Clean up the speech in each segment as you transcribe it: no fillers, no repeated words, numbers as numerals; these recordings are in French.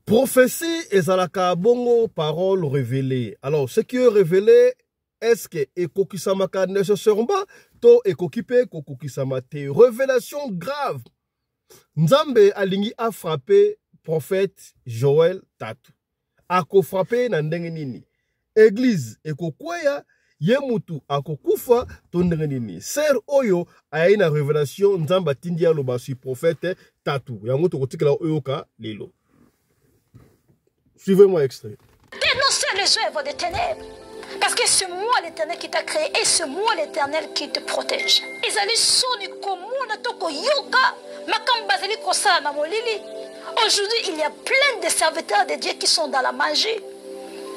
Prophétie ezalaka bongo parole révélée. Alors, ce qui est révélé, est-ce que ekokisamaka nécessairement to ekokipe kokokisama te? Révélation grave. Nzambe alingi a frappé prophète Joël Tatu. Ako frappé na ndenge nini? Église ekokweya yemutu akokufa to ndenge nini? Ser oyo aina révélation nzamba tindi ya loba si prophète Tatu. Yango tokotikela oyoka lelo. Suivez-moi extrait. Dénoncez les œuvres des ténèbres. Parce que c'est moi l'Éternel qui t'a créé et c'est moi l'Éternel qui te protège. Aujourd'hui, il y a plein de serviteurs de Dieu qui sont dans la magie,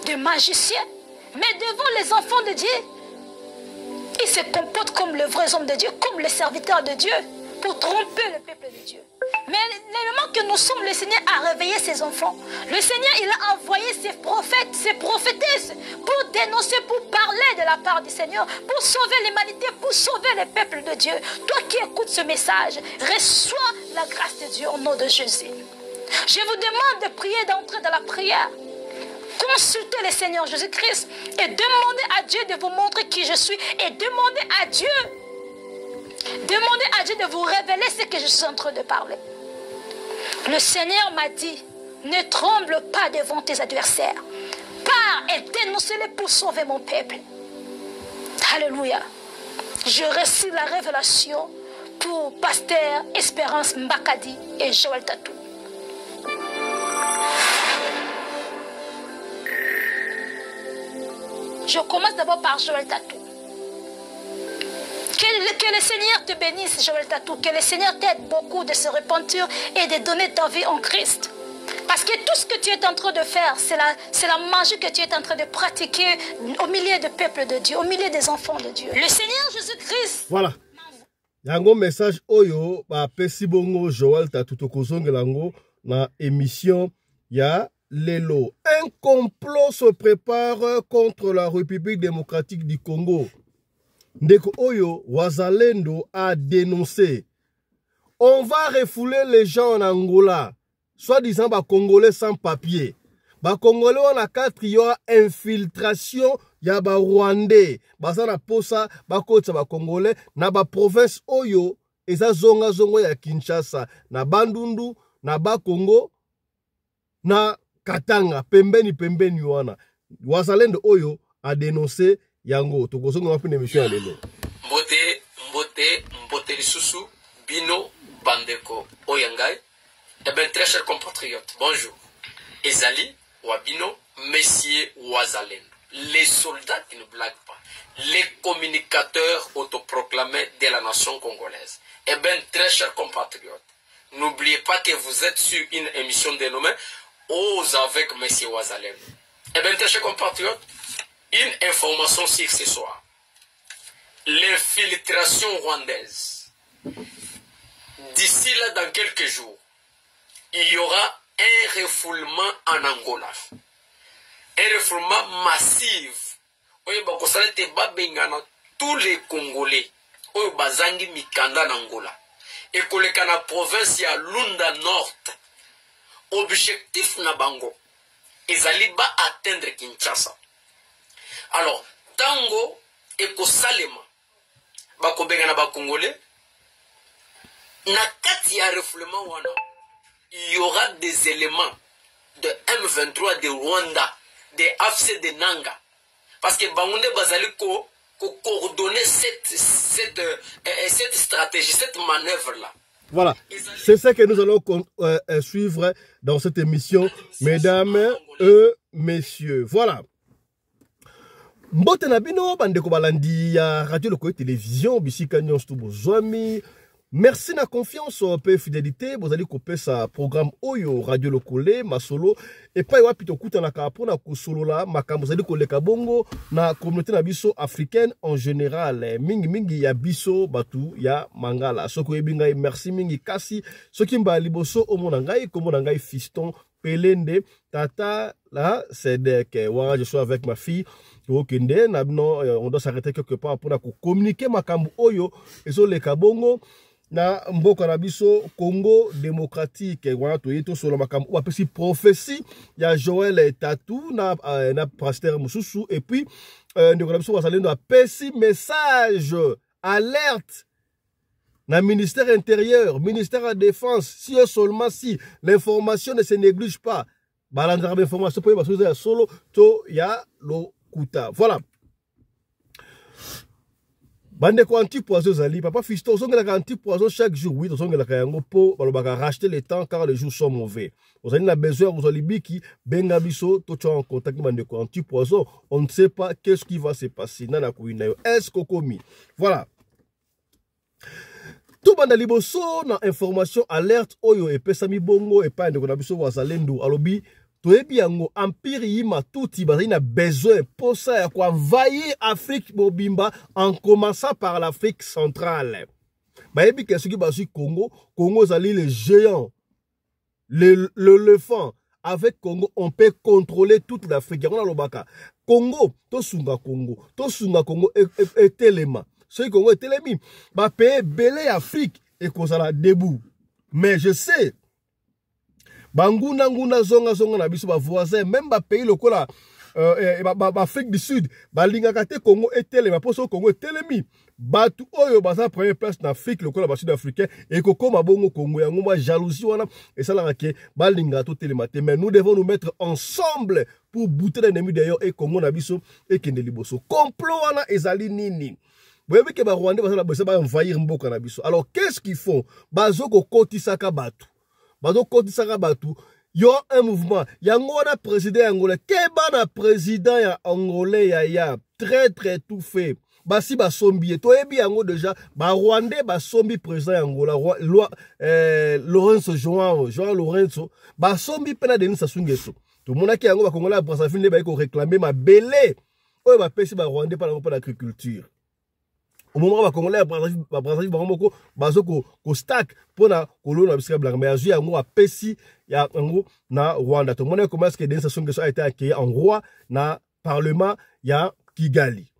des magiciens. Mais devant les enfants de Dieu, ils se comportent comme les vrais hommes de Dieu, comme les serviteurs de Dieu, pour tromper le peuple de Dieu. Mais l'élément que nous sommes, le Seigneur a réveillé ses enfants. Le Seigneur, il a envoyé ses prophètes, ses prophétesses pour dénoncer, pour parler de la part du Seigneur, pour sauver l'humanité, pour sauver le peuple de Dieu. Toi qui écoutes ce message, reçois la grâce de Dieu au nom de Jésus. Je vous demande de prier, d'entrer dans la prière. Consultez le Seigneur Jésus-Christ et demandez à Dieu de vous montrer qui je suis et demandez à Dieu de vous révéler ce que je suis en train de parler. Le Seigneur m'a dit, ne tremble pas devant tes adversaires. Pars et dénonce-les pour sauver mon peuple. Alléluia. Je récite la révélation pour Pasteur Espérance Mbakadi et Joël Tatu. Je commence d'abord par Joël Tatu. Que le Seigneur te bénisse, Joël Tatu. Que le Seigneur t'aide beaucoup de se repentir et de donner ta vie en Christ. Parce que tout ce que tu es en train de faire, c'est la magie que tu es en train de pratiquer au milieu du peuple de Dieu, au milieu des enfants de Dieu. Le Seigneur Jésus-Christ. Voilà. Yango message oyo ba pesi bongo Joël Tatu tokozongelango na émission ya lelo. Un complot se prépare contre la République démocratique du Congo. Ndeko Oyo Wazalendo a dénoncé. On va refouler les gens en Angola. Soit-disant, Congolais sans papier. Congolais, on a 4, il y aura infiltration, il y a Rwandais. Basana posa, Bakotsa, Congolais, na province Oyo, et ça zonga ya Kinshasa, na Bandundu, na Congo, na Katanga, pembeni wana. Wazalendo Oyo a dénoncé. Yango, tokozonga mapine émission lelo. Mbote lisusu, bino, bandeko, oyangai. Eh bien, très chers compatriotes, bonjour. Ezali, Wabino, Messieurs Wazalen, les soldats qui ne blaguent pas, les communicateurs autoproclamés de la nation congolaise. Eh bien, très chers compatriotes, n'oubliez pas que vous êtes sur une émission dénommée Ose avec Messieurs Wazalen. Eh bien, très chers compatriotes, une information sur ce soir. L'infiltration rwandaise. D'ici là, dans quelques jours, il y aura un refoulement en Angola. Un refoulement massif. Tous les Congolais, bazangi mikanda en Angola. Et que la province ya Lunda Nord. Objectif na bango. Ezali ba atteindre Kinshasa. Alors, tango eko salema bakobenga na Congolais na kati ya refoulement wana il y aura des éléments de M23 de Rwanda, de AFC de Nanga, parce que bangonde bazali ko coordonner cette stratégie, cette manœuvre là. Voilà, c'est ça que nous allons suivre dans cette émission, mesdames et messieurs. Voilà. Mbote na bino bandeko balandi ya radio lokoyo télévision bisika nyonso bozwami. Merci na confiance pe fidélité bozali kopesa programme oyo radio lokole masolo et pa wapi tokuta na ka pona kusolola makambo zali koleka bongo na communauté na biso africaine en général mingi ya biso batu ya mangala soko ebinga merci mingi kasi soki mba liboso omona ngai komona ngai fiston Pelende, tata, là, c'est que voilà, je suis avec ma fille. On doit s'arrêter quelque part pour communiquer ma kambu oyo et sur les kabongo na mboka na biso Congo démocratique wana toyeto sur ma kambu ou si prophétie ya Joël Tatou na pasteur Mususu et puis ndeko na biso bazalendo a pesi message alerte na ministère intérieur, ministère de la défense, si seulement si l'information ne se néglige pas, balandra l'information pour y solo to ya lo kuta. Voilà. Bande ko anti-poison zali, papa Fisto, on a anti-poison chaque jour, oui, on a yango po, balobaka racheter le temps car les jours sont mauvais. Vous avez besoin, vous avez biki, bengabiso, to tu en contact bande ko anti-poison, on ne sait pas qu'est-ce qui va se passer. Nana kuina yo, est-ce qu'on commis? Voilà. Tout banda liboso na information alerte oyo epesami bongo epa ndeko na biso wazalendo alobi toyebi yango empire yima touti bazali na besoin posa ya kwa envahir Afrique mobimba en commençant par l'Afrique centrale. Bayebi ke soki bazui Congo zali le géant, l'éléphant. Avec Congo, on peut contrôler toute l'Afrique. On a lobaka. Congo, to sunga Congo et telema. Ce Congo est télémi, va payer belé Afrique et qu'on s'en debout. Mais je sais, Banguna zonga na biso ba voisin, même ba pays local Afrique du Sud, ba lingakate Congo est télémi, pour ce Congo est télémi. Batu oyo baza première place en Afrique local ba sud-africain et ko koma bongo Congo yango ma jalousie wana et ça la ke ba lingato télématé. Mais nous devons nous mettre ensemble pour bouter l'ennemi d'ailleurs et Congo na biso et kende liboso. Complot wana ezali nini? Alors, qu'est-ce qu'ils font? Bazoko kotisaka batu. Yo un mouvement. Yangona président angolais. Keba président ya angolais ya très tout fait. Basi basombi. Toyebi yango déjà. Rwandais basombi président angola. Lorenzo João Lorenzo. Basombi pena deni sasungeso. Tout le monde qui yango congolais pour sa fin de réclamer ma belé. Oyo ba pesi ba Rwandais pas l'agriculture. Au moment où les Congolais ont stack pour la colonne blanc, mais il y a un pesi ya na Rwanda. Tout le monde commence que des sanctions a été accueillies en roi na parlement ya Kigali.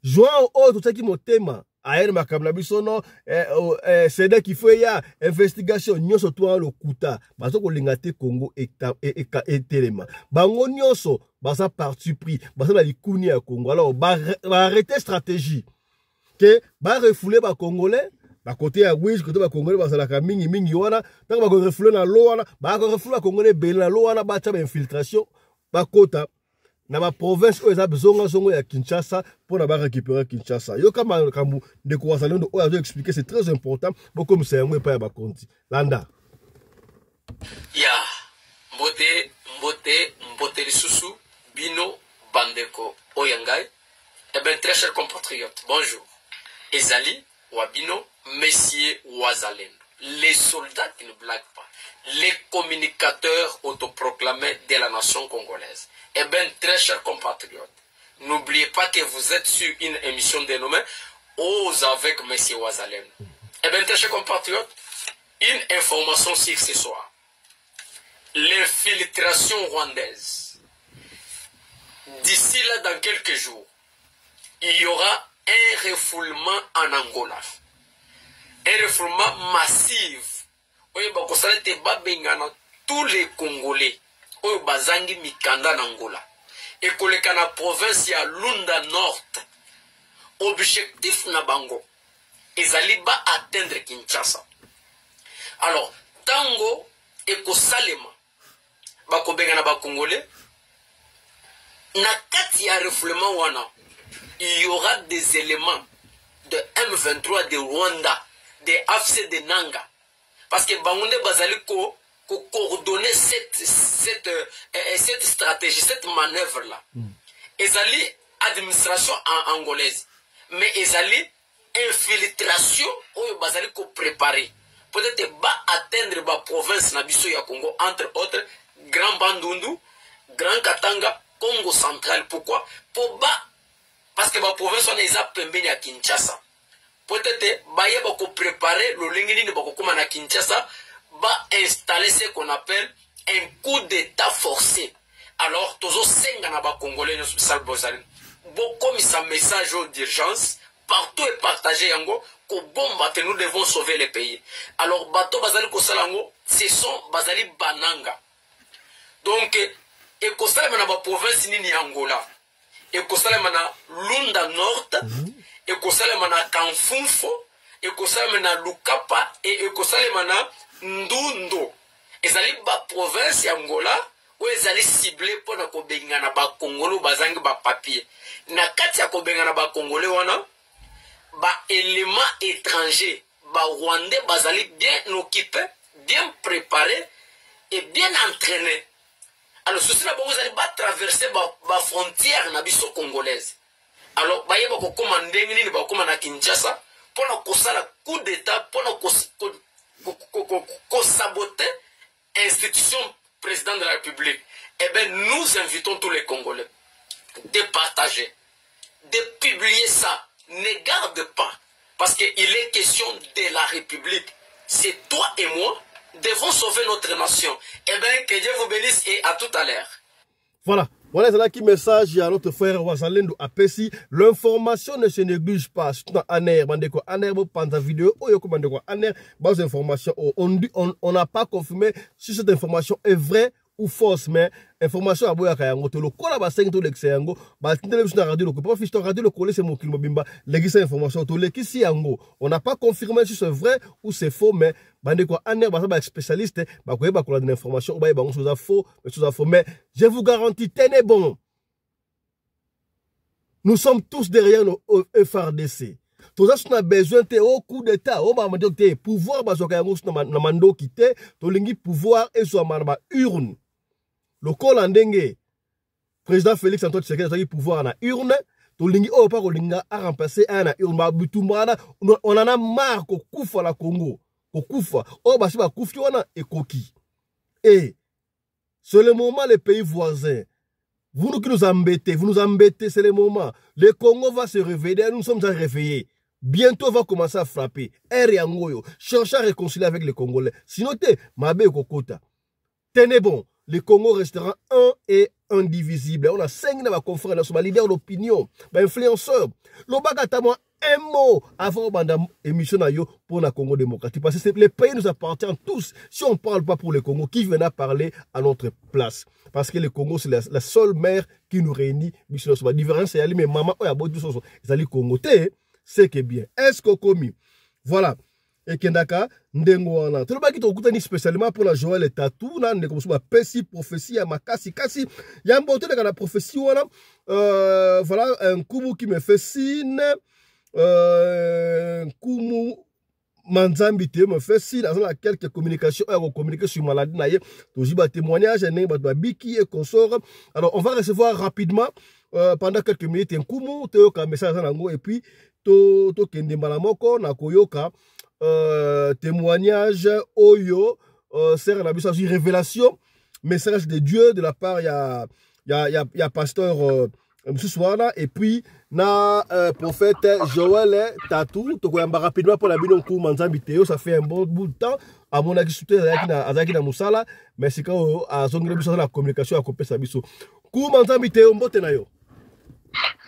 Joao tout ça qui motema ayer makamna bisono c'est qui fait ya investigation nyoso to le kuta bazoko lingate Congo et telema. Bango nyoso basa parti pris basa la likuni ya Congo. Alors ba arrêter stratégie. Que ba refouler ba congolais ba côté à gauche côté ba congolais ba sala ka mingi wana tant ba refouler na lo wana ba refouler ba congolais be na lo wana ba tcha infiltration ba kota na ba province oyo za zongo ya Kinshasa pour na ba récupérer Kinshasa. Yo kama kambu de ko wazalendo oyo a expliquer c'est très important pour comme c'est un pas ya ba konti landa ya mbote lisusu bino bandeko oyangai. Eh bien, très chers compatriotes, bonjour. Ezali, Wabino, Messieurs Wazalendo, les soldats qui ne blaguent pas, les communicateurs autoproclamés de la nation congolaise. Eh bien, très chers compatriotes, n'oubliez pas que vous êtes sur une émission dénommée Ose avec Messieurs Wazalendo. Eh bien, très chers compatriotes, une information sur ce soir. L'infiltration rwandaise. D'ici là, dans quelques jours, il y aura un refoulement en Angola. Un refoulement massif. Tous les Congolais, bazangi mikanda en Angola. Et que la province ya Lunda Nord, objectif na bango, ezaliba atteindre Kinshasa. Alors, tango et ko salema, bako bengana ba Congolais, na kati ya refoulement wana, il y aura des éléments de M23 de Rwanda, de AFC de Nanga. Parce que Bangonde Bazali ko coordonner cette stratégie, cette manœuvre-là. Ezali administration angolaise. Mais ezali infiltration ou Bazali ko préparer. Peut-être pas atteindre la province Nabiso ya Congo, entre autres, Grand Bandundu, Grand Katanga, Congo central. Pourquoi? Pour bas. Parce que la province on est pembeni à Kinshasa. Peut-être baye bako préparer le lingini de bako kuma na Kinshasa ba installer ce qu'on appelle un coup d'état forcé. Alors, tous les Congolais beaucoup mis message d'urgence, partout est partagé yango, nous devons sauver le pays. Alors, bateau bazali kosalango, ce sont bazali bananga. Donc, et kosalema na ba province nini Angola, et kosalema na Lunda Nord, et kosalema na Kanfunfo, et kosalema na Lukapa, et kosalema na Ndundo. Ezali ba province ya Angola où ezali ciblé pour na kobengana ba Congolo bazangi ba papier. Na kati ya kobengana ba Congolais wana ba éléments étrangers ba Rwandais bazali bien occupés, bien préparés et bien entraînés. Alors ceci là vous allez pas traverser ba frontière na biso congolaise. Alors ba yeba ko commander nini ba komana Kinshasa pour na kosala coup d'état pour na ko saboter institution président de la République. Eh bien, nous invitons tous les Congolais de partager, de publier ça. Ne garde pas, parce qu'il est question de la République. C'est toi et moi devons sauver notre nation. Eh bien, que Dieu vous bénisse et à tout à l'heure. Voilà. Voilà, c'est là qui message à notre frère Wazalendo Apesi. L'information ne se néglige pas. Surtout dans Aner, Bandeko Aner, pendant la vidéo, Bandeko Aner, base d'information. On n'a pas confirmé si cette information est vraie ou fausse, mais information à Boya Kayango, le cola bassin to l'exeyango, batindele sur la radio, le pas fiche radio, le coller c'est mon kilomobimba, l'église information, to l'église yango. On n'a pas confirmé si c'est vrai ou c'est faux, mais Bandeko Aner, bah spécialiste, bah quoi, bah de l'information, bah on chose à faux, mais je vous garantis, tenez bon. Nous sommes tous derrière nos FRDC. Tout ça, on a besoin de au coup d'état, au moment de pouvoir, bah Kayango, na mando quitter, to lingi pouvoir et soit marba urne. Le col en dengue, président Félix Antoine Tshisekedi a eu pouvoir na urne, to lingi o pa ko linga a remplacer un na urne, ba butumana, on en a marre ko kufa la Congo, ko kufa, o ba si ba kufi wana e koki. Et c'est le moment les pays voisins. Vous qui nous embêtez, c'est le moment. Le Congo va se réveiller, nous sommes déjà réveillés. Bientôt va commencer à frapper. Cherchez à réconcilier avec les Congolais. Sinon, Mabe Kokota. Tenez bon. Le Congo restera un et indivisible. On a 5 dans la conférence, on va leader d'opinion, influenceur. L'Obagatamo, un mot avant l'émission pour la Congo démocratique. Parce que les pays nous appartiennent tous. Si on ne parle pas pour le Congo, qui viendra parler à notre place? Parce que le Congo, c'est la seule mer qui nous réunit. La différence, c'est mais maman, il y a beaucoup de choses. Les Congo, c'est que bien. Est-ce qu'on commis? Voilà. Et Kendaka, Ndengoana. Tout le monde qui t'a spécialement pour la Joël et Tatou, là, on est comme ça, Pessi, prophétie, à Makasi, Kassi. Il y a un bon temps de la prophétie, voilà. Voilà, un Kumu qui me fait signe. Kumu Manzambi me fait signe. Dans quelques communications, on communiquer sur maladie, naïe. Toujours des témoignages, Biki et consort. Alors, on va recevoir rapidement, pendant quelques minutes, un Kumu, un message et puis, to Kende Malamoko, Nakoyoka. Témoignage Oyo, c'est une révélation, message de Dieu de la part, il y a pasteur Moussouana, et puis na prophète Joël Tatou, rapidement pour la bino pour Manzambiteo, ça fait un bon bout de temps, à mon avis, Azaki na Moussala, mais c'est quand à la communication à couper sa biso. Kou Manzambiteo, mbotenayo.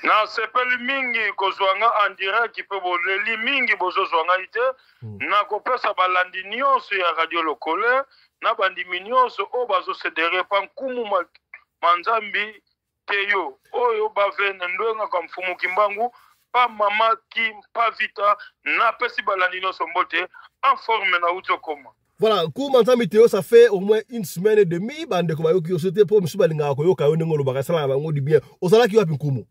Na sepeli mingi kozwanga en direct qui peut boleli mingi bozo zwanga ite na kopesa balandi nyonso ya radio lokole na bandimi nyonso o bazo sedere pa nkumu manzambi teyo oyo bavene ndwenga kwa mfumu kimbangu pa mama ki pa vita na pesi balandi nyonso mbote en forme na uto koma. Voilà, Koumanza Météo, ça fait au moins une semaine et demie. Bande ko bayoki osete pour monsieur balinga ko yo ka yo ngolo bakasala bango di bien. Osala ki wapi nkumu.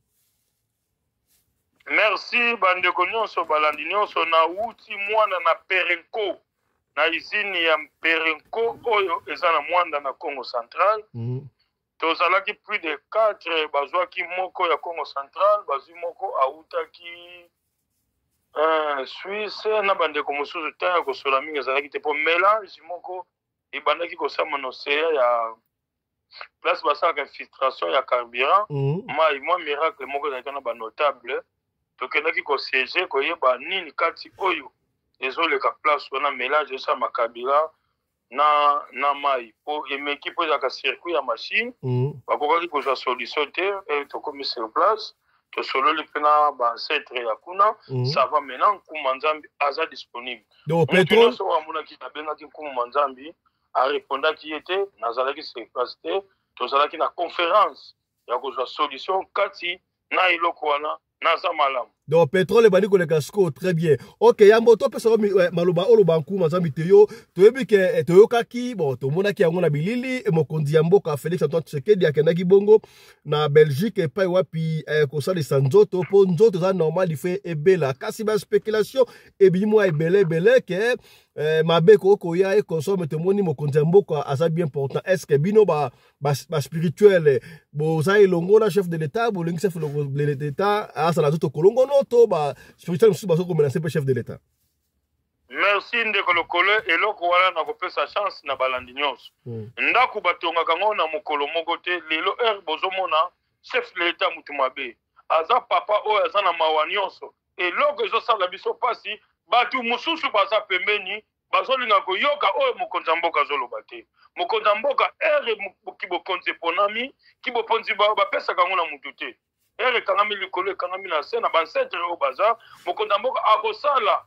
Merci bande ko nyonso balandi nyonso na uti mwana na Perenco. Na izini ya Perenco oyo eza na mwanda na Congo Central. Tozalaki plus de 4 bazwaki moko ya Congo Central, bazwi moko autaki Suisse na bande ko mususu ta ko sola mingi ezalaki te po mélange moko ebandaki ko sama no seya ya place basaka infiltration ya carburant mai moi miracle moko ezalaki na ba notable tokendaki ko siéger ko yeba nini kati oyo ezoleka place wana mélange esa ma carburant na mai po emeki po ezalaka circuit ya machine bakokaki kozwa solution te tokomi sur place tosololi mpe na baancetre ya kuna ça va maintenant nkuma nzambi aza disponible moto nyonso oyo amonaki nabengaki nkuma nzambi arépondaki ye te nazalaki sur place te tozalaki na conférence ya kozwa solution kati na eloko wana naza malamu. Donc pétrole bandi koleka siko très bien. OK, yambo to pesa maloba oloba nkuma nzambi te yo toyebi ke toyokaki bon tomonaki yango na bilili mokonzi ya mboka Félix Antoine Tshisekedi akendaki bongo na Belgique epai wapi kosalisa nzoto po nzoto za normal ife ebela kasi ba spéculation ebimwa ebele ke mabeko koya e consomme temoni mokonzi ya mboka aza bien important. Est-ce que bino ba spirituel boza elongo na chef de l'état bolingi chef de l'état asa la zoto kolongo to ba spirituel musu baso ko menacer chef de l'état. Merci ndeko lokole eloko wana na kopesa chance na balandi nyonso. Ndako batonga kango na mokolo moko te lelo bozomona chef de l'état mutu mabe. Aza papa oyo aza na mawa nyonso. Eloko ezosala biso pasi batu mususu baza pembeni bazolinga koyoka oyo mokonzi ya mboka azoloba te. Mokonzi ya mboka kibokonzi ponami kiboponzi bapesa kango na mutu te. Kangami likolo kangami na se na bancetre oyo baza mokonzi ya mboka akosala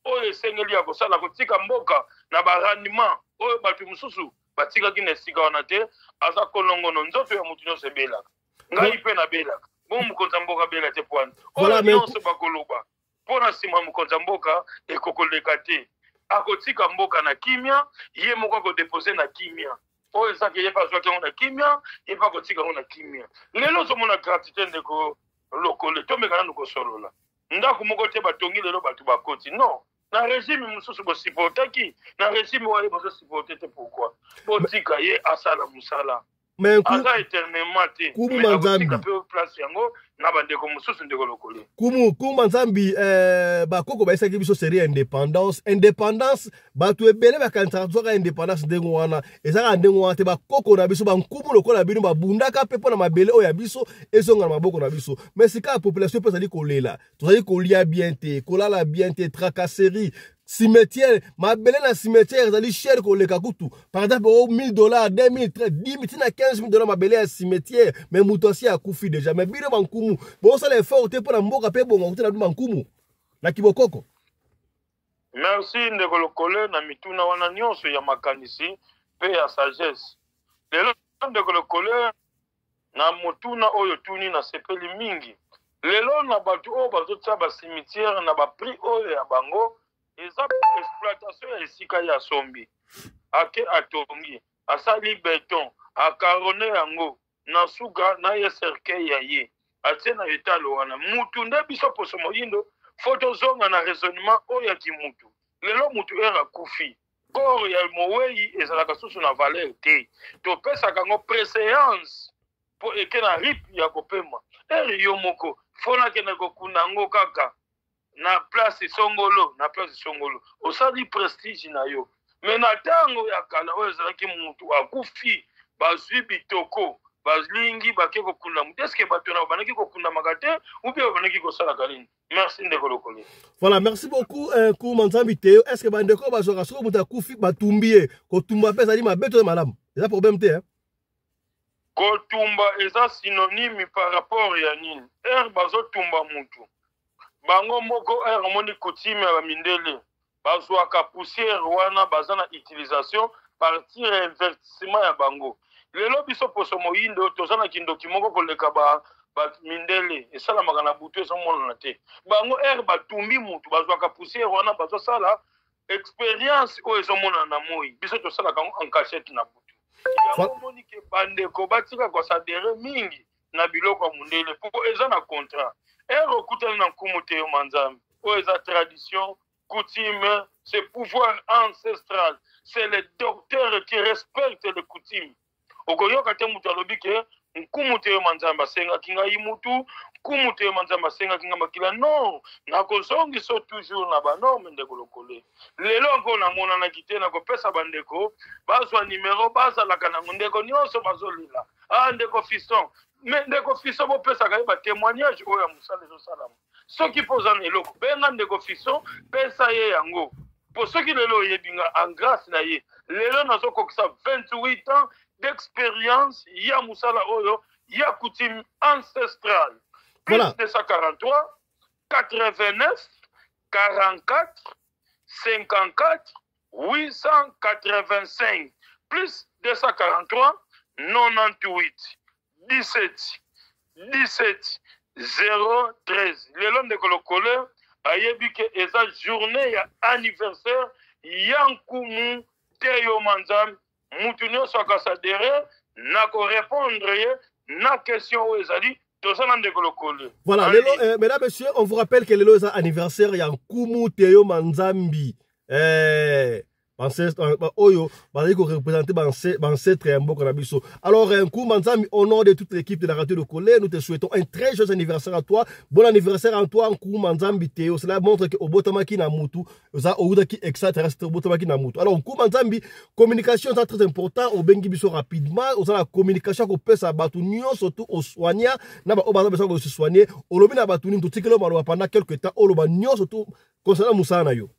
oyo esengeli akosala kotika mboka na barandement oyo bato mosusu batikaki na esika wana te aza kolongono nzoto ya motu nyonso ebelaka ngai mpe nabelaka bo mokonzi ya mboka abela te pwana oyo nyonso bakoloba mpo na nsima ya mokonzi ya mboka ekokoleka te akotika mboka na kimia ye moko akodepose na kimia oyo ezaki ye pa azwaki yango na kimia ye pa akotika yango na kimia lelo ozomona gratité ndeko lokole tomeka nanu kosolola ndako moko te batongi lelo bato bakoti non na régime mosusu bosupportaki na régime waye bozosupporte te pourquoi botika ye asala mosala aza éternellement te akotika mpe place yango na bandeko mosusu ndeko lokole kuma nzambi bakoko bayesaki biso seri ya indépendance bato ebele bakanisaka tozwaka indépendance ndenge wana ezaka ndenge wana te bakoko na biso bankumu lokola bino babundaka mpe mpo na mabele oyo ya biso ezonga na maboko na biso mais sika ya population mpe ezali kolela tozali kolia bien te kolala bien te tracasserie cimetière mabele na cimetière ezali cher koleka kutu par exemple $1000 2000 10 tina $15,000 mabele ya cimetière mais mutu asi akufi déjà mais bino bankumu bosala effort te mpo na mboka mpe bongo kote na bino bankumu na kibokoko. Merci ndeko lokole na mituna wana nyonso ya makanisi mpe ya sagesse lelo ndeko lokole na motuna oyo tuni na sepeli mingi lelo na bato oyo bazotia bacimetière na baprix oyo ya bango eza exploitation ya esika ya sombi ake atongi asali beton akarone yango na suka na ye cercueil ya ye atie na etalo wana mutu nde biso poso moyindo fo tozonga na raisonnement oyo ya kimutu lelo mutu akufi koro ya mowei ezalaka susu na valeur te topesaka yango préséance mpo eke na rip ya kopema yo moko fo nakende kokunda yango kaka na place songolo osali prestige na yo me na ntango ya kala oyo ezalaki mutu akufi bazwi bitoko balingi bake kokunda mutu eske bato na banaki kokundamaka te ubie babanaki kosalaka nini. Merci ndeko lokole. Voilà, merci beaucoup kuma nzambi te est-ce que bandeko bazwaka soko mutu akufi batumbi ye kotumba mpe ezali mabe to malamu eza problème te kotumba eza synonyme par rapport ya nini bazotumba mutu bango moko omoni coutume ya bamindele bazwaka poussière wana baza na utilisation partir ya investissement ya bango lelo biso poso moyindo toza na kindoki moko koleka bamindele esalamaka na butu ezomonana te bango batumbi mutu bazwaka poussière wana bazosala expérience oyo ezomonana na moi biso tosalaka yango en cachette na butu yango omoni ke bandeko batika kosadere mingi na biloko ya mundele po eza na contrat okutana na nkumu te yo manzambi oyo eza tradition coutume c'est pouvoir ancestral c'est le docteur qui respecte les coutumes okoyoka te mutu alobi ke nkumu te yo manzambi asengaki ngai mutu nkumu te yo manzambi asengaki ngai makila non nakozongiso toujours na banorme ndeko lokole lelo ngo namonanaki te nakopesa bandeko bazwa nimero bazalaka nango ndeko nyonso bazolila ndeko fiston mais ndeko fiston bopesaka ye batémoignage oyo ya mosala ezosalama soki mpo oza na eloko benga ndeko fiston pesa ye yango mpo soki lelo oyebinga en grâce na ye lelo nazokokisa 28 ans d'expérience ya musala oyo ya coutume ancestrale. Plus Voilà. 243 89 44 54 885 plus 243 98 17 17 013. Lelo ndeko lokole ayebi ke eza journée ya anniversaire ya nkumu Teyo Manzambi. Mutu nyonso akasadere na korépondre ye na question oyo ezali tozana ndeko lokole. Voilà, lelo, mesdames, messieurs, on vous rappelle que lelo est anniversaire ya nkumu Teyo Manzambi. Oyo, représenter l'ancêtre et un bon canabiso. Alors, un coup, Manzambi, au nom de toute l'équipe de la radio de Colère, nous te souhaitons un très joyeux anniversaire à toi. Bon anniversaire à toi, un coup, Manzambi Théo. Cela montre que au Botamaki Namutu, qui extraterrestre, au Botamaki Namutu. Alors, un coup, Manzambi, communication est très important, au Bengibiso rapidement, au la communication qu'on peut s'abattre, surtout au soignant, n'a pas besoin de se soigner, au lobby n'a pas tout, pendant quelques temps, au lobby, surtout, concernant Moussana yo.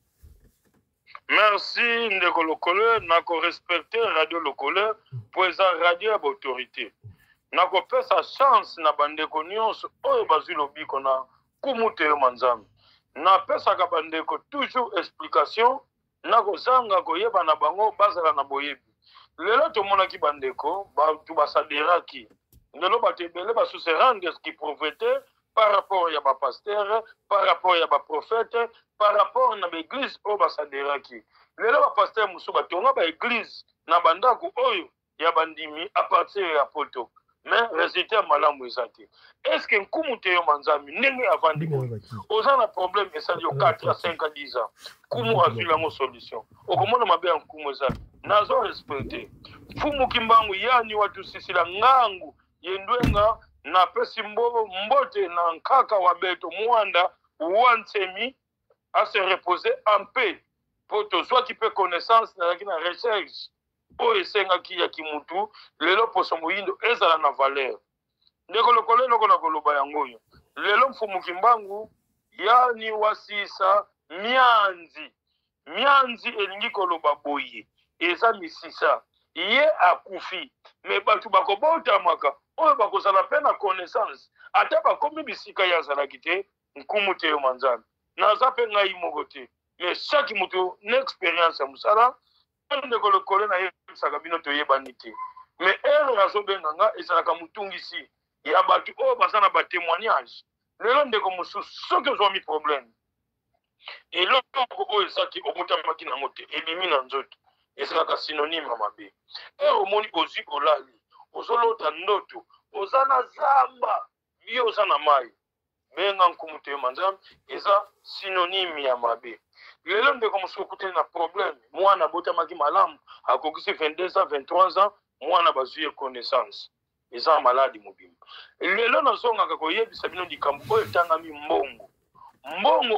Merci ndeko lokole nako respecter radio lokole pour eza radio ya autorité nako pesa chance na bandeko nyonso oyo bazwi lobiko na kumu Teyo Manzambi na pesa ka bandeko toujours explication nako zanga koyeba na bango bazala na boyebi lelo tomonaki bandeko tu basaderaki lelo batebele basu se rendre qui prophète par rapport à ma pasteur, par rapport à ma prophète, par rapport à l'église au basaderaki. Le pasteur Moussouba tonga ba église na bandako oyo ya bandimi à partir ya poto. Mais résultat malamu ezati. Est-ce que nkumu Teyo Manzambi ndenge avandiko? Oza na problème esa yo 4 à 5 à 10 ans. Kumu azula mo solution. Okomona mabe ya nkumu ezati. Nazo respecter. Fumu kimbangu yani watu sisila ngangu yendwenga na pesi mbote na nkaka wa beto mwanda wansemi à se reposer en paix pour to soit qui peut connaissance na la recherche o esenga ki ya kimutu lelo poso moyindo ezala na valeur ndeko lokole loko na koloba yango yo lelo mfumu kimbangu yani wasisa mianzi elingi koloba boye eza misisa ye akufi me batu bakobota maka oyo bakozala pe na connaissance ata bakomi bisika ya azalaki te nkumu Teyo Manzambi naza pe ngai moko te mais chaque moto na expérience ya mosala ndeko lokole na yebisaka bino toyebani te mais ere azobenga nga ezalaka motungisi ya bato oyo baza na batémoignage lelo ndeko mosusu soki ozwami problème eloko oyo ezaki obotamaki nango te ebimi na nzoto ezalaka synonyme ya mabe ere omoni ozwi olali ozolota ndoto oza na zamba yo oza na mai benga nkumu Teyo Manzambi eza synonyme ya mabe lelo ndeko mosusu okutani na problème mwana abotamaki malamu akokisi 22 ans 23 ans mwana bazwi connaissance eza maladi mobimba lelo nazongaka koyebisa bino likambo oyo etangami mbongo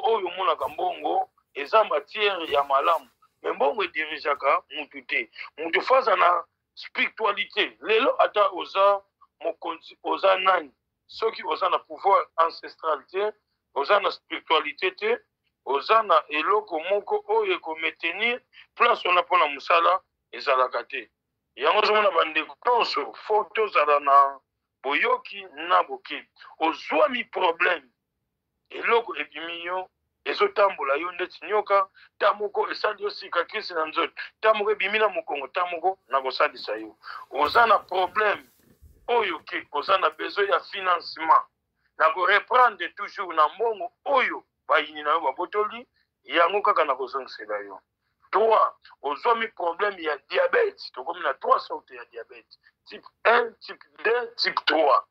oyo omonaka mbongo eza matière ya malamu me mbongo edirigeaka mutu te mutu faza na spiritualité lelo ata oza mokonzi oza nani soki oza na pouvoir ancestral te oza na spiritualité te oza na eloko moko oyo ekometenir place ona mpona mosala ezalaka te yango ozomona bandeko nyonso fo tozala na boyoki na bokebi ozwami problème eloko ebimi yo ezotambola yo ndeti nyoka ta moko esali yo cicatrice na nzoto ta moko ebimi na mokongo ta moko na kosalisa yo oza na problème oyo ke oza na besoin ya financement na koreprendre toujours na mbongo oyo bayini na yo babotoli yango kaka na kozongisela yo 3 ozwami problème ya diabète tokomi na 3 sortes ya diabète type 1 type 2 type 3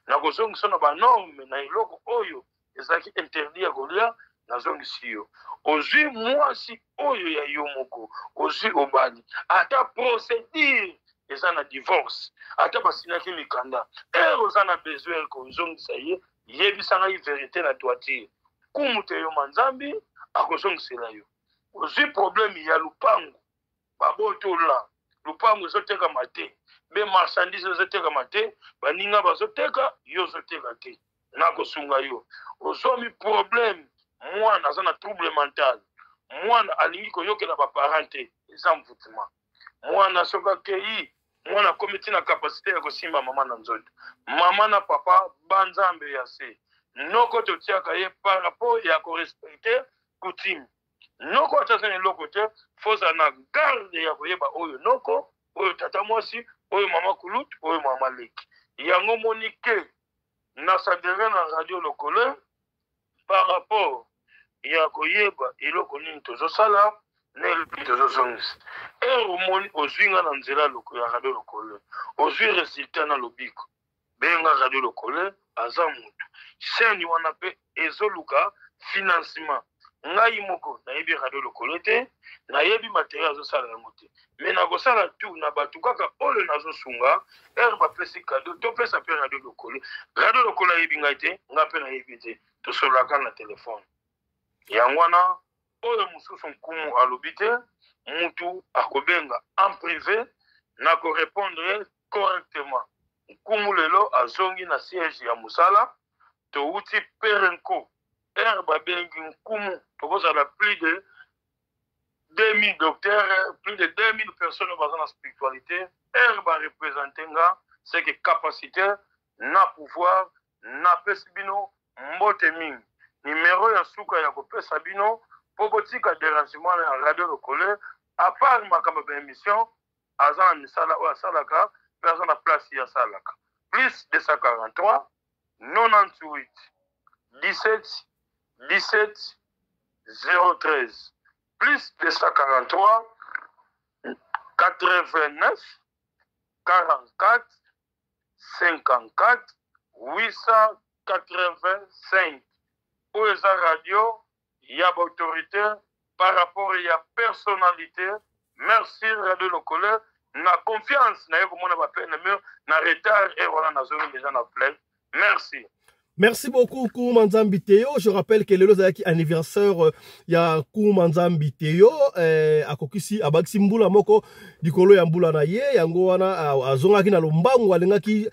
na kozongisa na banorme na eloko oyo ezalaki interdit ya kolia nazongisi yo ozwi mwasi oyo ya yo moko ozwi obali ata procédure eza na divorce ata basinaki mikanda ere oza na besoin kozongisa ye yebisanga ye vérité na droiture kumu Teyo Manzambi akozongisela yo ozwi problème ya lupango babotola lupango ezotekama te be marchandise ezotekama te baninga bazoteka yo ozoteka te nakosunga yo ozwami problème mwana aza na trouble mental mwana alingi koyokela baparent te eza mvutuma mwana soki akei mwana komiti na kapasité ya kosimba mama na nzoto mama na papa banzambe ya se noko totiaka ye par rapport ya korespecte coutume noko atasa na eloko te foza na garde ya koyeba oyo noko oyo tata mwasi oyo mama kulut oyo mama leki yango monike na sadere na radio lokole par rapport ya koyeba eloko nini tozosala na eloko tozozongisa omoni ozwi nga na nzela ya radio lokole ozwi resultat na lobiko benga radio lokole aza mutu seni wana mpe ezoluka financement ngai moko nayebi radio lokole te nayebi materiel azosala yango te me nakosala tu na bato kaka oyo nazosunga bapesi kado topesa mpe radio lokole ayebi ngai te ngai mpe nayebi te tosololaka na telefone yango wana oyo mosusu nkumu alobi te mutu akobenga en privé na korépondre correctement nkumu lelo azongi na siège ya mosala touti perenko babengi nkumu tokozala plus de 2000 docteurs plus de 2000 personnes baza na spiritualité bareprésente nga seke capacité na pouvoir na pesi bino mbote mingi numéro ya suka ya kopesa bino po botika dérangement na radio lokole à part makambo ya émission aza na misala oyo asalaka mpe aza na place ya asalaka plus 243 98 17 17 013 plus 243 89 44 54 885 oyo eza radio ya autorité par rapport ya personnalité merci radio lokole na confiance na ye komona bapene mur na retard et voilà nazongi déjà na plein merci. Merci beaucoup Kouma Nzambi Théo. Je rappelle que le zaki anniversaire ya Kouma Nzambi Théo akokisi abakisi mbula moko dikolo ya mbula na ye yango wana azongaki na lombango alengaki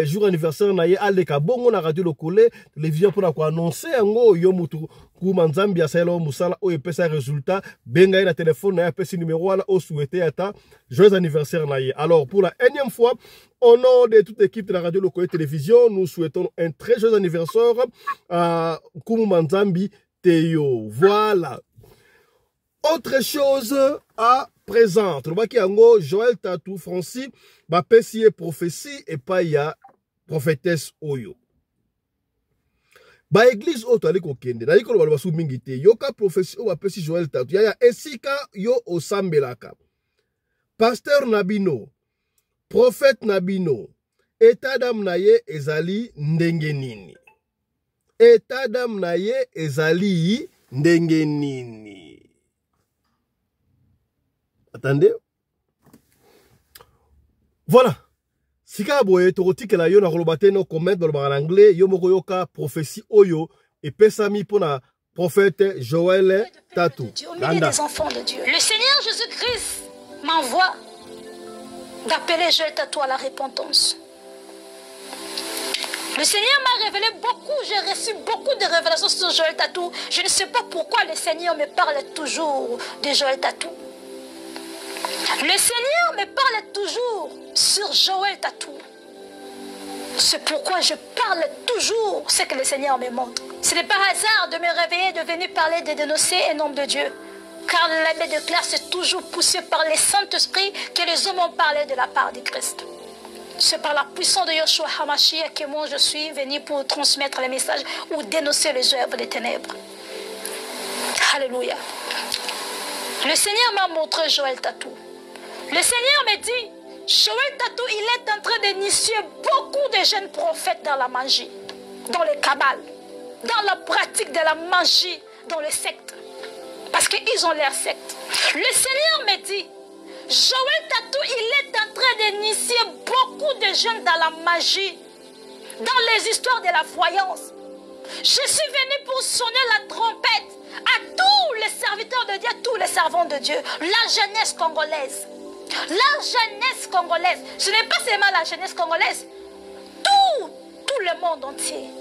jour anniversaire na ye aleka bongo na radio lokole télévision pour ko annoncer yango yo mutu Kouma Nzambi asala musala o epesa résultat benga na téléphone na pesi numéro wana o souhaiter ata joyeux anniversaire na ye. Alors pour la énième fois au nom de toute l'équipe de la radio Lokole Télévision, nous souhaitons un très joyeux anniversaire à Kouma Nzambi Théo. Voilà. Autre chose à présenter. Joël Tatou Francis, Bapessi prophétie et pas ya prophétesse Oyo. Ba église auto ali kokende. Na yiko lo basu mingi te. Yoka prophétie o Bapessi Joël Tatou. Ya esika yo osambelaka. Pasteur Nabino. Prophète Nabino, état d'âme naye ezali ndenge nini. État d'âme naye ezali ndenge nini. Attendez. Voilà. Sika boye torotike la yo na kolobate no comment dans le anglais yo moko yoka prophétie oyo et pesami pona prophète Joël Tatou. Au milieu des enfants de Dieu. Le Seigneur Jésus-Christ m'envoie d'appeler Joël Tatou à la repentance. Le Seigneur m'a révélé beaucoup, j'ai reçu beaucoup de révélations sur Joël Tatou. Je ne sais pas pourquoi le Seigneur me parle toujours de Joël Tatou. Le Seigneur me parle toujours sur Joël Tatou. C'est pourquoi je parle toujours ce que le Seigneur me montre. Ce n'est pas hasard de me réveiller, de venir parler, de dénoncer un homme de Dieu. Car l'abbé de Claire s'est toujours poussé par les Saint-Esprit que les hommes ont parlé de la part du Christ. C'est par la puissance de Yoshua HaMashiach que moi je suis venu pour transmettre les messages ou dénoncer les œuvres des ténèbres. Alléluia. Le Seigneur m'a montré Joël Tatou. Le Seigneur me dit, Joël Tatou, il est en train d'initier beaucoup de jeunes prophètes dans la magie, dans les kabbales, dans la pratique de la magie, dans les sectes. Parce qu'ils ont leur secte. Le Seigneur me dit, Joël Tatou, il est en train d'initier beaucoup de jeunes dans la magie, dans les histoires de la voyance. Je suis venu pour sonner la trompette à tous les serviteurs de Dieu, à tous les servants de Dieu, la jeunesse congolaise. La jeunesse congolaise, ce n'est pas seulement la jeunesse congolaise, tout le monde entier,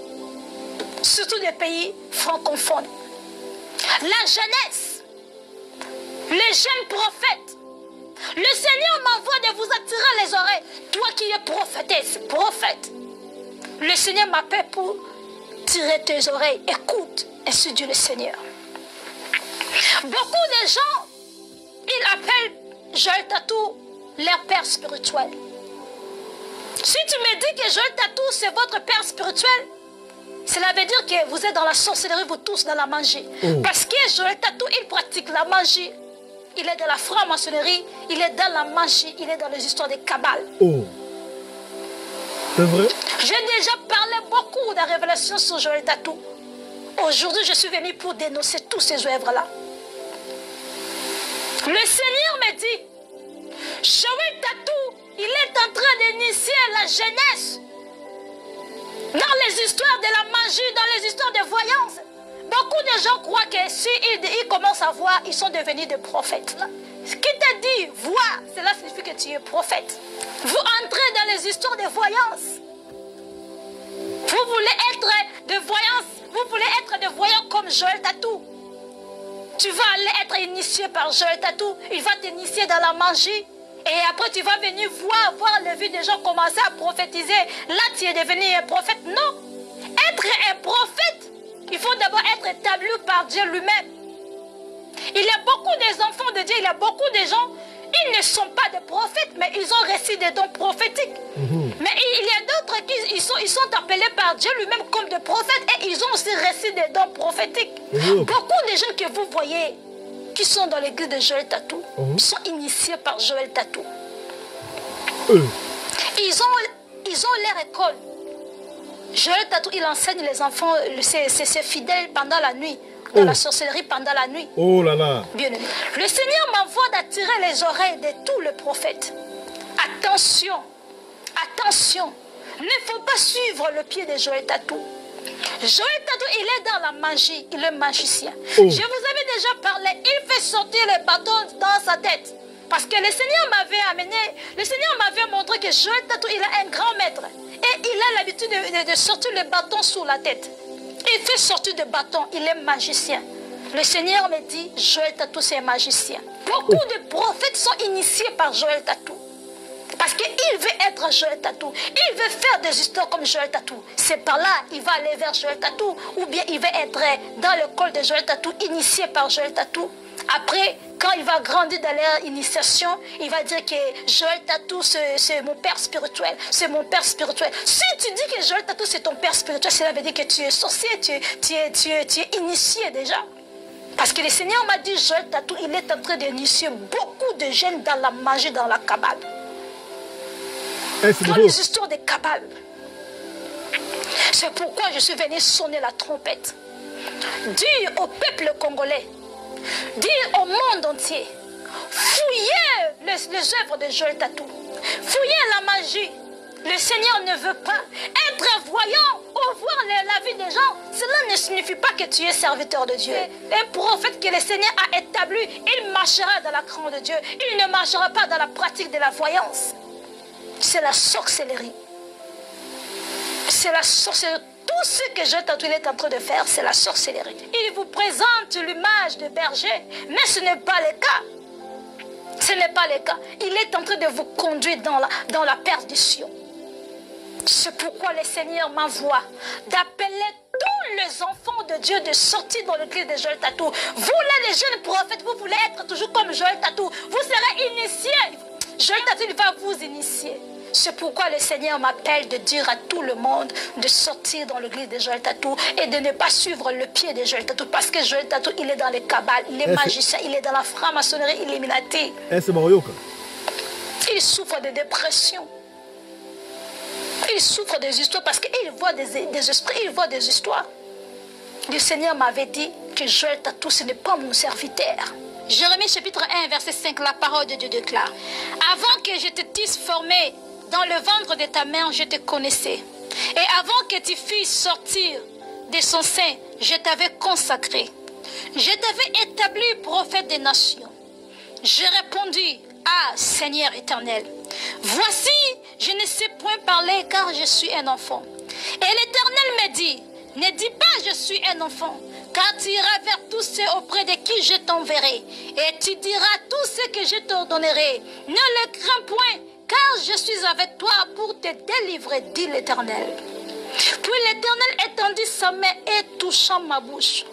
surtout des pays francophones. La jeunesse, les jeunes prophètes, Le Seigneur m'envoie de vous attirer les oreilles. Toi qui es prophétesse, prophète. Le Seigneur m'appelle pour tirer tes oreilles. Écoute, ainsi dit le Seigneur. Beaucoup de gens, ils appellent Joël Tatou leur père spirituel. Si tu me dis que Joël Tatou c'est votre père spirituel, cela veut dire que vous êtes dans la sorcellerie, vous tous dans la magie. Parce que Joël Tatou, il pratique la magie. Il est dans la franc-maçonnerie, il est dans la magie, il est dans les histoires de Kabbale. C'est vrai? J'ai déjà parlé beaucoup de révélations sur Joël Tatou. Aujourd'hui, je suis venu pour dénoncer tous ces œuvres-là. Le Seigneur me dit, Joël Tatou, il est en train d'initier la jeunesse dans les histoires de la magie, dans les histoires de voyance. Beaucoup de gens croient que s'ils commencent à voir, ils sont devenus des prophètes. Ce qui te dit, vois, cela signifie que tu es prophète. Vous entrez dans les histoires de voyance. Vous voulez être de voyance, vous voulez être de voyants comme Joël Tatou. Tu vas aller être initié par Joël Tatou, il va t'initier dans la magie. Et après tu vas venir voir les vies des gens commencer à prophétiser. Là tu es devenu un prophète. Non, être un prophète, il faut d'abord être établi par Dieu lui-même. Il y a beaucoup des enfants de Dieu, il y a beaucoup de gens, ils ne sont pas des prophètes, mais ils ont reçu des dons prophétiques. Mais il y a d'autres qui sont appelés par Dieu lui-même comme des prophètes et ils ont aussi reçu des dons prophétiques. Beaucoup de gens que vous voyez qui sont dans l'église de Joël Tatou sont initiés par Joël Tatou. Ils ont leur école. Joël Tatou, il enseigne les enfants, ses fidèles pendant la nuit. Dans la sorcellerie pendant la nuit. Oh là là. Bien aimé. Le Seigneur m'envoie d'attirer les oreilles de tous les prophètes. Attention, attention. Ne faut pas suivre le pied de Joël Tatou. Joël Tatou, il est dans la magie, il est magicien. Je vous avais déjà parlé, il fait sortir les bâtons dans sa tête. Parce que le Seigneur m'avait amené, le Seigneur m'avait montré que Joël Tatou, il a un grand maître. Et il a l'habitude de sortir les bâtons sous la tête. Il fait sortir de bâton, il est magicien. Le Seigneur me dit, Joël Tatou c'est un magicien. Beaucoup de prophètes sont initiés par Joël Tatou. Parce qu'il veut être Joël Tatou. Il veut faire des histoires comme Joël Tatou. C'est par là, il va aller vers Joël Tatou. Ou bien il va être dans l'école de Joël Tatou, initié par Joël Tatou. Après, quand il va grandir dans leur initiation, il va dire que Joël Tatou, c'est mon père spirituel. C'est mon père spirituel. Si tu dis que Joël Tatou, c'est ton père spirituel, cela veut dire que tu es sorcier, tu es initié déjà. Parce que le Seigneur m'a dit, Joël Tatou, il est en train d'initier beaucoup de jeunes dans la magie, dans la Kabbale. Dans les histoires de Kabbale. C'est pourquoi je suis venu sonner la trompette. Dire au peuple congolais, dire au monde entier, fouillez les œuvres de Joël Tatou, fouillez la magie. Le Seigneur ne veut pas être voyant ou voir la vie des gens. Cela ne signifie pas que tu es serviteur de Dieu. Un prophète que le Seigneur a établi, il marchera dans la crainte de Dieu. Il ne marchera pas dans la pratique de la voyance. C'est la sorcellerie. C'est la sorcellerie. Tout ce que Joël Tatou est en train de faire, c'est la sorcellerie. Il vous présente l'image de berger, mais ce n'est pas le cas. Ce n'est pas le cas. Il est en train de vous conduire dans la perdition. C'est pourquoi le Seigneur m'envoie d'appeler tous les enfants de Dieu de sortir dans l'église de Joël Tatou. Vous là, les jeunes prophètes, vous voulez être toujours comme Joël Tatou. Vous serez initiés. Joël Tatou, il va vous initier. C'est pourquoi le Seigneur m'appelle de dire à tout le monde de sortir dans l'église de Joël Tatou et de ne pas suivre le pied de Joël Tatou. Parce que Joël Tatou, il est dans les Kabbales, il est magicien, il est dans la franc-maçonnerie illuminati. Il souffre de dépression. Il souffre des histoires parce qu'il voit des esprits, il voit des histoires. Le Seigneur m'avait dit que Joël Tatou, ce n'est pas mon serviteur. Jérémie chapitre 1, verset 5, la parole de Dieu déclare. Avant que je te tisse formé dans le ventre de ta mère, je te connaissais. Et avant que tu fusses sortir de son sein, je t'avais consacré. Je t'avais établi prophète des nations. J'ai répondu, ah Seigneur éternel, voici, je ne sais point parler car je suis un enfant. Et l'Éternel me dit, ne dis pas je suis un enfant, Car tu iras vers tous ceux auprès de qui je t'enverrai, et tu diras tout ce que je t'ordonnerai. Ne le crains point, car je suis avec toi pour te délivrer, dit l'Éternel. Puis l'Éternel étendit sa main et touchant ma bouche.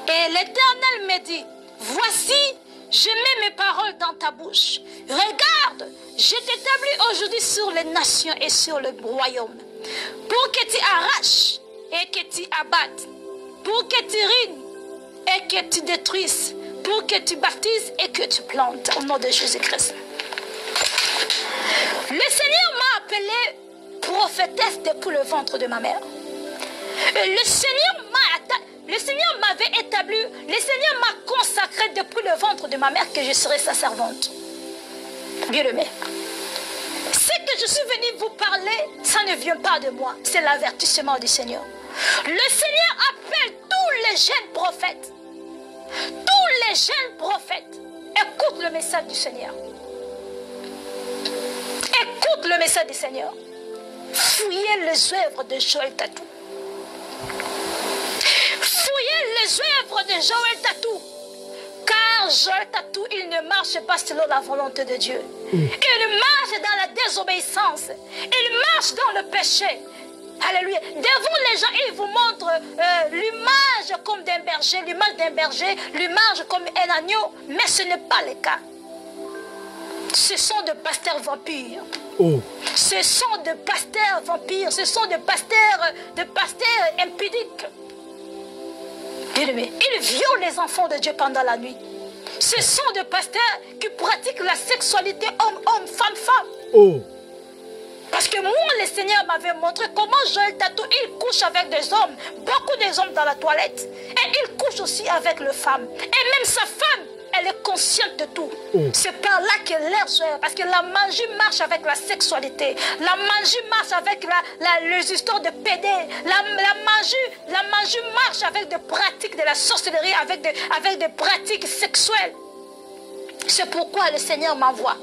Et l'Éternel me dit, voici, je mets mes paroles dans ta bouche. Regarde, je t'établis aujourd'hui sur les nations et sur le royaume, pour que tu arraches et que tu abattes, pour que tu rines et que tu détruises, pour que tu baptises et que tu plantes, au nom de Jésus-Christ. Le Seigneur m'a appelée prophétesse depuis le ventre de ma mère. Le Seigneur m'avait établi, le Seigneur m'a consacré depuis le ventre de ma mère que je serai sa servante. Bien-aimé, ce que je suis venue vous parler, ça ne vient pas de moi, c'est l'avertissement du Seigneur. Le Seigneur appelle tous les jeunes prophètes. Tous les jeunes prophètes, écoute le message du Seigneur. Écoute le message du Seigneur. Fouillez les œuvres de Joël Tatou. Fouillez les œuvres de Joël Tatou. Car Joël Tatou, il ne marche pas selon la volonté de Dieu. Il marche dans la désobéissance. Il marche dans le péché. Alléluia. Devant les gens, il vous montre l'image comme d'un berger, l'image comme un agneau. Mais ce n'est pas le cas. Ce sont des pasteurs vampires. Oh. Ce sont des pasteurs vampires. Ce sont des pasteurs impudiques. Ils violent les enfants de Dieu pendant la nuit. Ce sont des pasteurs qui pratiquent la sexualité homme-homme, femme-femme. Oh. Parce que moi, le Seigneur m'avait montré comment Joël Tatou, il couche avec des hommes, beaucoup des hommes dans la toilette. Et il couche aussi avec les femmes. Et même sa femme, elle est consciente de tout. Oh. C'est par là que l'air soit. Parce que la magie marche avec la sexualité. La magie marche avec les histoires de pédés. La magie marche avec des pratiques de la sorcellerie, avec des pratiques sexuelles. C'est pourquoi le Seigneur m'envoie.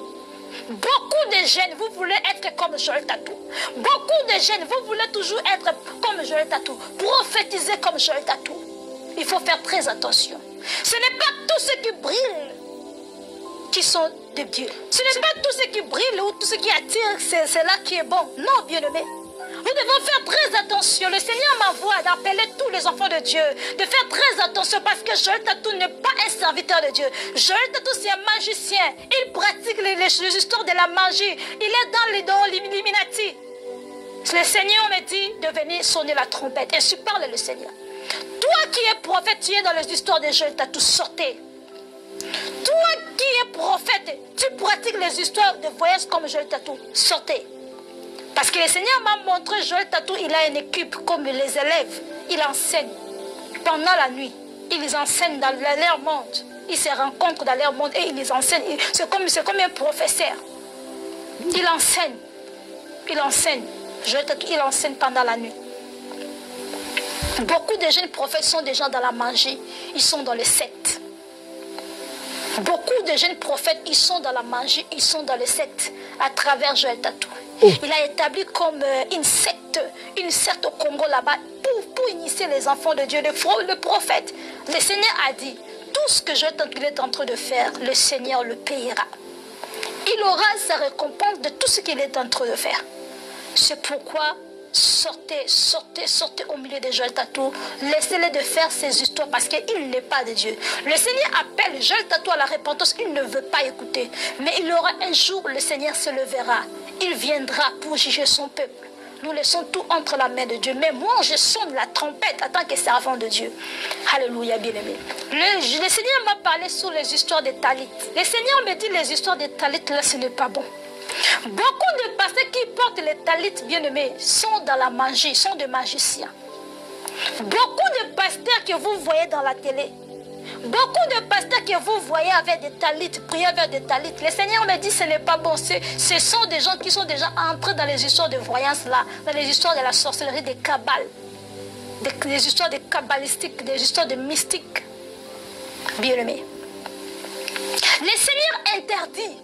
Beaucoup de jeunes, vous voulez être comme Joël Tatou. Beaucoup de jeunes, vous voulez toujours être comme Joël Tatou. Prophétiser comme Joël Tatou. Il faut faire très attention. Ce n'est pas tous ceux qui brillent qui sont de Dieu. Ce n'est pas tous ceux qui brillent ou tous ceux qui attirent, c'est là qui est bon. Non, bien-aimé. Nous devons faire très attention. Le Seigneur m'envoie d'appeler tous les enfants de Dieu, de faire très attention parce que Joël Tatou n'est pas un serviteur de Dieu. Joël Tatou, c'est un magicien. Il pratique les histoires de la magie. Il est dans l'Illuminati. Le Seigneur me dit de venir sonner la trompette. Ainsi parle le Seigneur. Toi qui es prophète, tu es dans les histoires de Joël Tatou, sortez. Toi qui es prophète, tu pratiques les histoires de voyage comme Joël Tatou, sortez. Parce que le Seigneur m'a montré, Joël Tatou, il a une équipe comme les élèves. Il enseigne pendant la nuit. Ils enseignent dans leur monde. Ils se rencontrent dans leur monde et ils les enseignent. C'est comme un professeur. Il enseigne. Joël Tatou, il enseigne pendant la nuit. Beaucoup de jeunes prophètes sont des gens dans la magie. Ils sont dans les sectes. Beaucoup de jeunes prophètes, ils sont dans la magie, ils sont dans les sectes à travers Joël Tatou. Oh. Il a établi comme une secte au Congo là-bas pour initier les enfants de Dieu, le prophète. Le Seigneur a dit, tout ce que Joël Tatou est en train de faire, le Seigneur le payera. Il aura sa récompense de tout ce qu'il est en train de faire. C'est pourquoi sortez au milieu de Joël Tatou. Laissez-les de faire ces histoires parce qu'il n'est pas de Dieu. Le Seigneur appelle Joël Tatou à la repentance. Il ne veut pas écouter. Mais il aura un jour, le Seigneur se levera. Il viendra pour juger son peuple. Nous laissons tout entre la main de Dieu. Mais moi, je sonne la trompette en tant que servant de Dieu. Alléluia, bien-aimé. Le Seigneur m'a parlé sur les histoires des Talit. Le Seigneur me dit les histoires des Talit, là, ce n'est pas bon. Beaucoup de pasteurs qui portent les Talit, bien-aimés, sont dans la magie, sont des magiciens. Beaucoup de pasteurs que vous voyez dans la télé, beaucoup de pasteurs que vous voyez avec des Talit, prier avec des Talit, le Seigneur me dit ce n'est pas bon. Ce sont des gens qui sont déjà entrés dans les histoires de voyance là, dans les histoires de la sorcellerie, des kabbales, des histoires de kabbalistiques, des histoires de mystiques. Bien-aimés, le Seigneur interdit.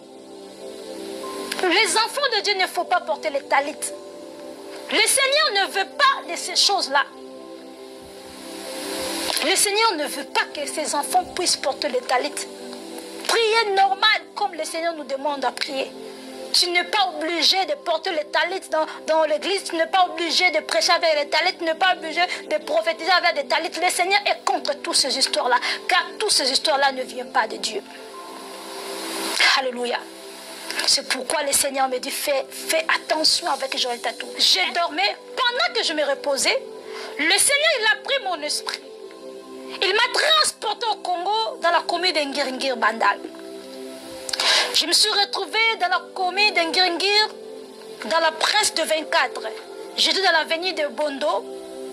Les enfants de Dieu ne faut pas porter les Talit. Le Seigneur ne veut pas de ces choses-là. Le Le Seigneur ne veut pas que ses enfants puissent porter les talits. Prier normal comme le Seigneur nous demande à prier. Tu n'es pas obligé de porter les talits dans l'église, tu n'es pas obligé de prêcher avec les talits, tu n'es pas obligé de prophétiser avec des talits. Le Seigneur est contre toutes ces histoires-là, car toutes ces histoires-là ne viennent pas de Dieu. Alléluia. C'est pourquoi le Seigneur me dit, fais attention avec Joël Tatou. J'ai dormi, pendant que je me reposais, le Seigneur il a pris mon esprit. Il m'a transporté au Congo dans la commune d'Ngiringir Bandal. Je me suis retrouvée dans la commune d'Ngiringir, dans la presse de 24. J'étais dans l'avenue de Bondo.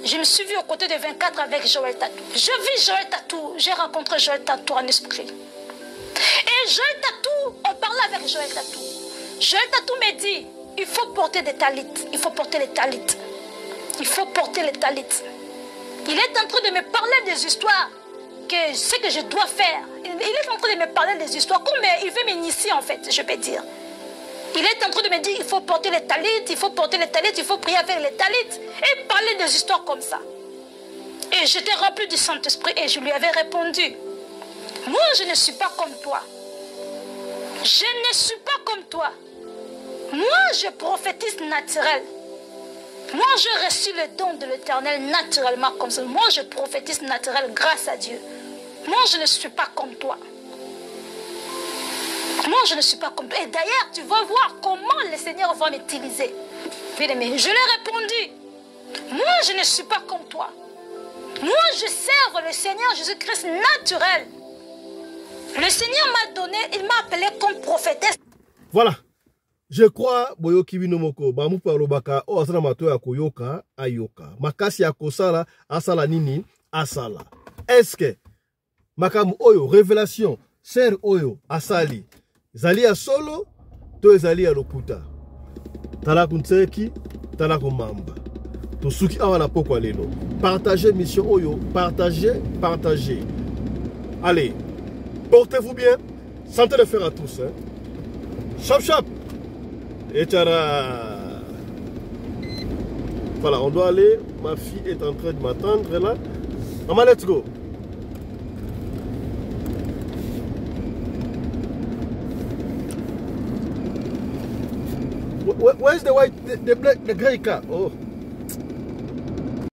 Je me suis vue aux côtés de 24 avec Joël Tatou. Je vis Joël Tatou, j'ai rencontré Joël Tatou en esprit. Et Joël Tatou, on parlait avec Joël Tatou. Joël Tatou me dit, il faut porter des talits, il faut porter les talits. Il faut porter les talits. Il est en train de me parler des histoires, que ce que je dois faire. Il est en train de me parler des histoires, comme il veut m'initier en fait, je peux dire. Il est en train de me dire, il faut porter les talits, il faut porter les talits, il faut prier avec les talits, et parler des histoires comme ça. Et j'étais rempli du Saint-Esprit et je lui avais répondu, moi je ne suis pas comme toi. Je ne suis pas comme toi. Moi je prophétise naturel. Moi, j'ai reçu le don de l'Éternel naturellement comme ça. Moi, je prophétise naturel grâce à Dieu. Moi, je ne suis pas comme toi. Moi, je ne suis pas comme toi. Et d'ailleurs, tu vas voir comment le Seigneur va m'utiliser. Bien-aimé, je lui ai répondu. Moi, je ne suis pas comme toi. Moi, je sers le Seigneur Jésus-Christ naturel. Le Seigneur m'a donné, il m'a appelé comme prophétesse. Voilà. Je crois boyoki bino moko bamu palobaka o asala mato ya koyoka ayoka makasi ya kosala asala nini asala. Est-ce que makamu oyo révélation ser oyo asali zali ya solo to ezali ya lokuta tala kuntseki tala komamba to suki awa na pokwa lelo partagez mission oyo partagez. Allez, portez-vous bien, santé de fer à tous hein. Chop chop. Et tchara. Voilà, on doit aller. Ma fille est en train de m'attendre là. Maman, let's go. Where's the white, the black, the gray car? Oh.